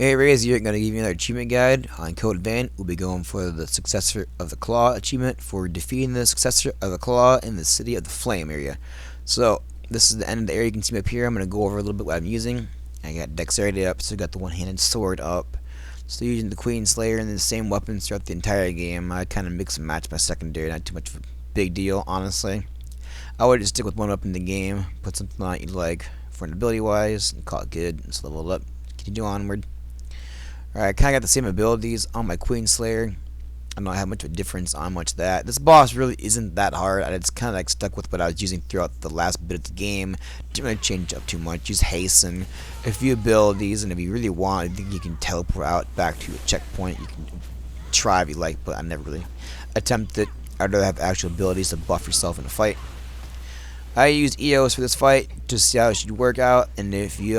Hey Rays, you're going to give you another achievement guide on Code Vein. We'll be going for the Successor of the Claw achievement for defeating the Successor of the Claw in the City of the Flame area. So, this is the end of the area. You can see up here. I'm going to go over a little bit what I'm using. I got Dexterity up, so I got the one-handed sword up. Still using the Queen Slayer and the same weapons throughout the entire game. I kind of mix and match my secondary, not too much of a big deal, honestly. I would just stick with one weapon in the game, put something on you like for an ability-wise, and call it good, and just level it up. Continue onward. Alright, I kinda got the same abilities on my Queen Slayer. I don't have much of a difference on much of that. This boss really isn't that hard. I just kinda like stuck with what I was using throughout the last bit of the game. Didn't really change up too much. Use haste and a few abilities, and if you really want, I think you can teleport out back to a checkpoint. You can try if you like, but I never really attempted it. I'd rather have actual abilities to buff yourself in a fight. I used EOS for this fight to see how it should work out, and if you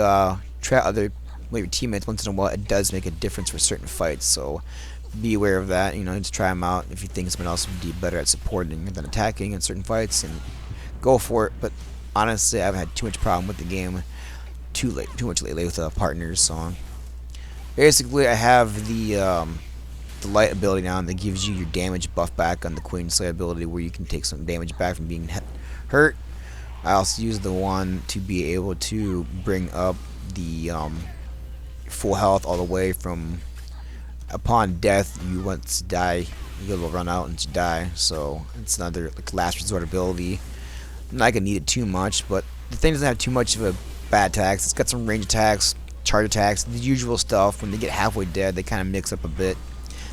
try other your teammates once in a while, it does make a difference for certain fights, so be aware of that. Just try them out if you think someone else would be better at supporting than attacking in certain fights, and go for it. But honestly, I haven't had too much problem with the game too much lately with partners. So basically, I have the light ability now that gives you your damage buff back on the Queen Slayer ability, where you can take some damage back from being hurt. I also use the one to be able to bring up the full health all the way from upon death. You once die, you will run out and you die, so it's another like last resort ability. I'm not gonna need it too much, but the thing doesn't have too much of a bad attacks. It's got some range attacks, charge attacks, the usual stuff. When they get halfway dead, they kind of mix up a bit.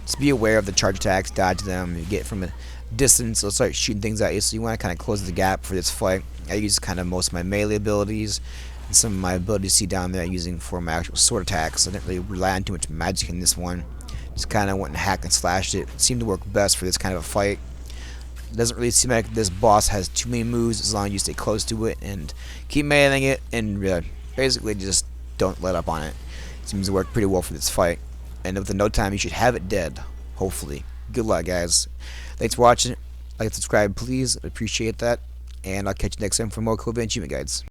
Just be aware of the charge attacks, dodge them. You get from a distance, they'll start shooting things at you, so you want to kind of close the gap for this fight. I use kind of most of my melee abilities, and some of my abilities you see down there I'm using for my actual sword attacks. I didn't really rely on too much magic in this one. Just kind of went and hacked and slashed it. It seemed to work best for this kind of a fight. It doesn't really seem like this boss has too many moves as long as you stay close to it and keep meleeing it, and basically just don't let up on it. It seems to work pretty well for this fight. And within no time, you should have it dead, hopefully. Good luck, guys. Thanks for watching. Like and subscribe, please. I appreciate that. And I'll catch you next time for more Code Vein achievement guides.